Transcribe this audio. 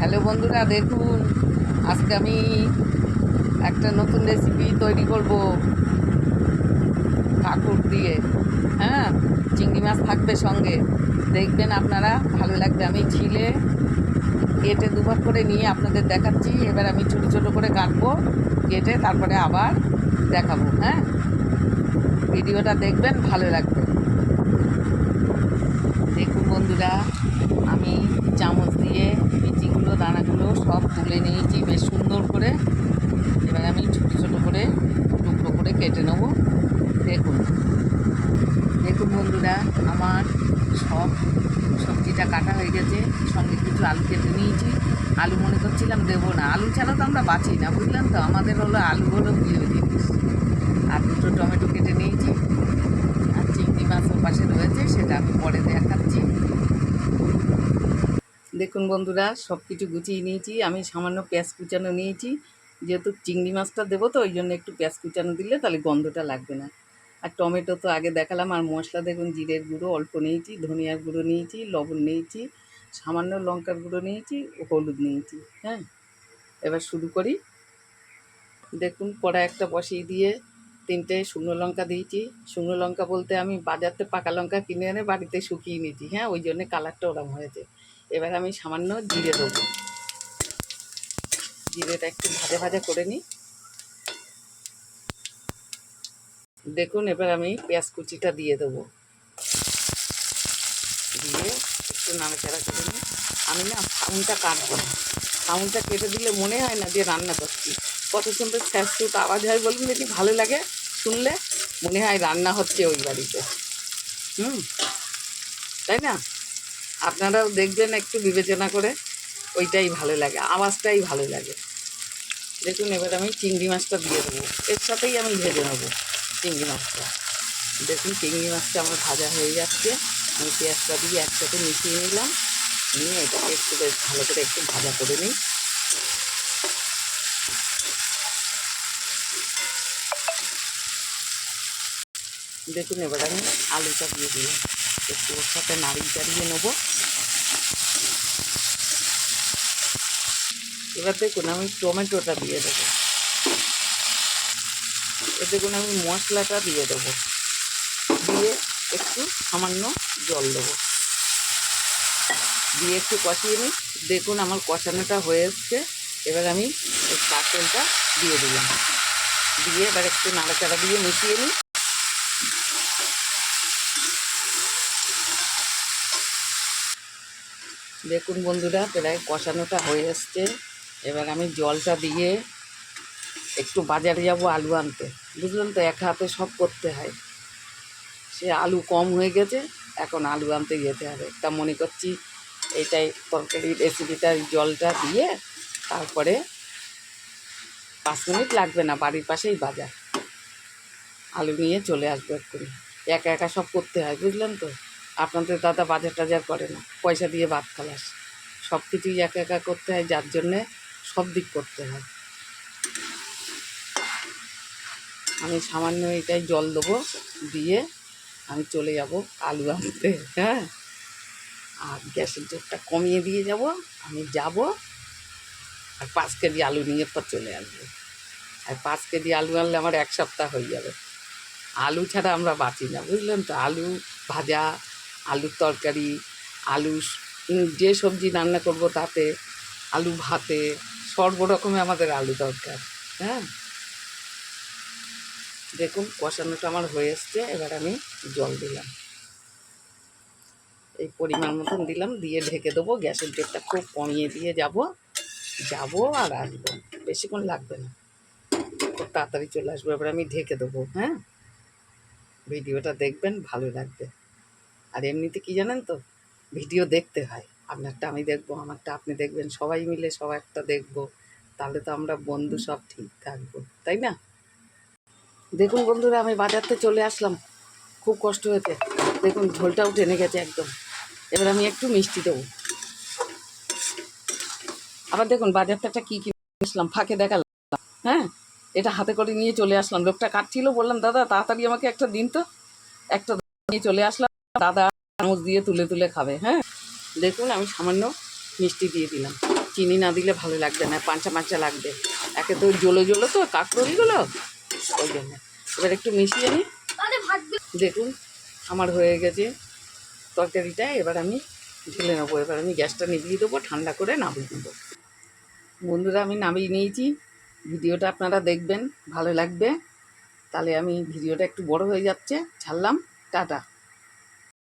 Hello বন্ধুরা, দেখুন আজকে আমি একটা নতুন রেসিপি তৈরি করব কাঁকড় দিয়ে। হ্যাঁ, চিংড়ি মাছ থাকবে সঙ্গে, দেখবেন আপনারা, ভালো লাগবে। আমি ছিলে কেটে দুভাগ করে নিয়ে আপনাদের দেখাচ্ছি। এবার আমি ছোটো ছোটো করে কাটবো, কেটে তারপরে আবার দেখাবো। হ্যাঁ, ভিডিওটা দেখবেন, ভালো লাগবে। দেখুন বন্ধুরা, আমি চামচ দিয়ে বিচিগুলো দানাগুলো সব তুলে নিয়েছি বেশ সুন্দর করে। এবার আমি ছোটো ছোটো করে টুকরো করে কেটে নেব। দেখুন দেখুন বন্ধুরা, আমার সব সবজিটা কাটা হয়ে গেছে, সঙ্গে কিছু আলু কেটে নিয়েছি। আলু মনে করছিলাম দেবো না, আলু ছাড়া তো আমরা বাঁচি না, বুঝলেন তো। আমাদের হলো আলু হলো প্রিয় জিনিস। আর দুটো টমেটো কেটে নিয়েছি, আর চিংড়ি মাছ ওর পাশে রয়েছে, সেটা আমি পরে দেখাচ্ছি। দেখুন বন্ধুরা, সব কিছু গুছিয়ে নিয়েছি। আমি সামান্য পেঁয়াজ কুচানো নিয়েছি, যেহেতু চিংড়ি মাছটা দেবো তো ওই জন্য একটু পেঁয়াজ কুচানো দিলে তাহলে গন্ধটা লাগবে না। আর টমেটো তো আগে দেখালাম। আর মশলা দেখুন, জিরের গুঁড়ো অল্প নিয়েছি, ধনিয়ার গুঁড়ো নিয়েছি, লবণ নিয়েছি, সামান্য লঙ্কার গুঁড়ো নিয়েছি, হলুদ নিয়েছি। হ্যাঁ, এবার শুরু করি। দেখুন কড়াই একটা বসিয়ে দিয়ে 3টে শুকনো লঙ্কা দিয়েছি। শুকনো লঙ্কা বলতে আমি বাজারতে পাকা লঙ্কা কিনে এনে বাড়িতে শুকিয়ে নিয়েছি। হ্যাঁ, ওই জন্যে কালারটা ওরম হয়েছে। এবার আমি সামান্য জিরে দেবো, জিরেটা একটু ভাজা ভাজা করে নিই। দেখুন এবার আমি পেঁয়াজ কুচিটা দিয়ে দেবো, দিয়ে একটু নাড়াচাড়া করে নিই। আমি না সাউন্ডটা কাটবো না, সাউন্ডটা কেটে দিলে মনে হয় না যে রান্না করছি। কত সুন্দর স্যাঁচুট আওয়াজ হয় বলুন দেখি, ভালো লাগে শুনলে, মনে হয় রান্না হচ্ছে ওই বাড়িতে। তাই না? আপনারাও দেখবেন একটু বিবেচনা করে, ওইটাই ভালো লাগে, আওয়াজটাই ভালো লাগে। দেখুন এবার আমি চিংড়ি মাছটা দিয়ে দেবো, এর সাথেই আমি ভেজে নেবো চিংড়ি মাছটা। দেখুন চিংড়ি মাছটা আমার ভাজা হয়ে যাচ্ছে, আমি পেঁয়াজটা দিয়ে একসাথে মিশিয়ে নিলাম, নিয়ে এটাকে একটু বেশ ভালো করে একটু ভাজা করে নিই। দেখুন এবার আমি আলুটা দিয়ে দিলাম, একটু ওর সাথে নাড়িয়ে চাড়িয়ে নেবো। এবার দেখুন আমি টমেটোটা দিয়ে দেবো, এবার দেখুন আমি মশলাটা দিয়ে দেবো, দিয়ে একটু সামান্য জল দেবো, দিয়ে একটু কষিয়ে নিই। দেখুন আমার কষানোটা হয়ে এসছে। এবার আমি এই কাঁকড়টা দিয়ে দিলাম, দিয়ে এবার একটু নাড়াচাড়া দিয়ে মিশিয়ে নিই। দেখুন বন্ধুরা, প্রায় কষানোটা হয়ে এসছে। এবার আমি জলটা দিয়ে একটু বাজারে যাব আলু আনতে, বুঝলেন তো, এক হাতে সব করতে হয়। সে আলু কম হয়ে গেছে, এখন আলু আনতে যেতে হবে। তা মনে করছি এইটাই তরকারি রেসিপিটার জলটা দিয়ে তারপরে 5 মিনিট লাগবে না, বাড়ির পাশেই বাজার, আলু নিয়ে চলে আসবো এক্ষুনি। একা একা সব করতে হয়, বুঝলেন তো। আপনাদের দাদা বাজার টাজার করে না, পয়সা দিয়ে ভাত খালাস, সব কিছুই একা একা করতে হয়, যার জন্যে সব দিক করতে হয়। আমি সামান্য এটাই জল দেবো, দিয়ে আমি চলে যাব আলু আনতে। হ্যাঁ, আর গ্যাসের জোরটা কমিয়ে দিয়ে যাব। আমি যাব আর 5 কেজি আলু নিয়ে পর চলে আসবো। আর 5 কেজি আলু আনলে আমার 1 সপ্তাহ হয়ে যাবে। আলু ছাড়া আমরা বাঁচি না, বুঝলেন তো। আলু ভাজা, আলুর তরকারি, আলু যে সবজি রান্না করব তাতে, আলু ভাতে, সর্বরকমে আমাদের আলু দরকার। হ্যাঁ, দেখুন কষানোটা আমার হয়ে এসছে। এবার আমি জল দিলাম, এই পরিমাণ মতন দিলাম, দিয়ে ঢেকে দেবো। গ্যাসের জোরটা খুব কমিয়ে দিয়ে যাব আর আসবো, বেশিক্ষণ লাগবে না, খুব তাড়াতাড়ি চলে আসবো। এবার আমি ঢেকে দেবো। হ্যাঁ, ভিডিওটা দেখবেন, ভালো লাগবে। আর এমনিতে কি জানেন তো, ভিডিও দেখতে হয়, আপনারটা আমি দেখবো, আমারটা আপনি দেখবেন, সবাই মিলে সবারটা দেখবো, তাহলে তো আমরা বন্ধু সব ঠিক থাকবো, তাই না? দেখুন বন্ধুরা, আমি বাজারতে চলে আসলাম, খুব কষ্ট হয়েছে। দেখুন ঝোলটাও টেনে গেছে একদম। এবার আমি একটু মিষ্টি দেবো। আবার দেখুন বাজারটা কী কী আসলাম, ফাঁকে দেখালাম। হ্যাঁ, এটা হাতে করে নিয়ে চলে আসলাম। লোকটা কাটছিল, বললাম দাদা তাড়াতাড়ি আমাকে একটা দিন তো, একটা নিয়ে চলে আসলাম। দাদা চামচ দিয়ে তুলে তুলে খাবে। হ্যাঁ, দেখুন আমি সামান্য মিষ্টি দিয়ে দিলাম, চিনি না দিলে ভালো লাগবে না, পাঁচা পাঁচা লাগবে। একে তো জ্বলো জ্বলো তো কাঁকরোলগুলো, ওই জন্য। এবার একটু মিশিয়ে নিই। দেখুন আমার হয়ে গেছে তরকারিটা। এবার আমি ঢেলে নেবো। এবার আমি গ্যাসটা নিভিয়ে দেবো, ঠান্ডা করে নামিয়ে দেবো। বন্ধুরা আমি নামিয়ে নিয়েছি। ভিডিওটা আপনারা দেখবেন, ভালো লাগবে। তাহলে আমি ভিডিওটা একটু বড় হয়ে যাচ্ছে, ছাড়লাম, টাটা।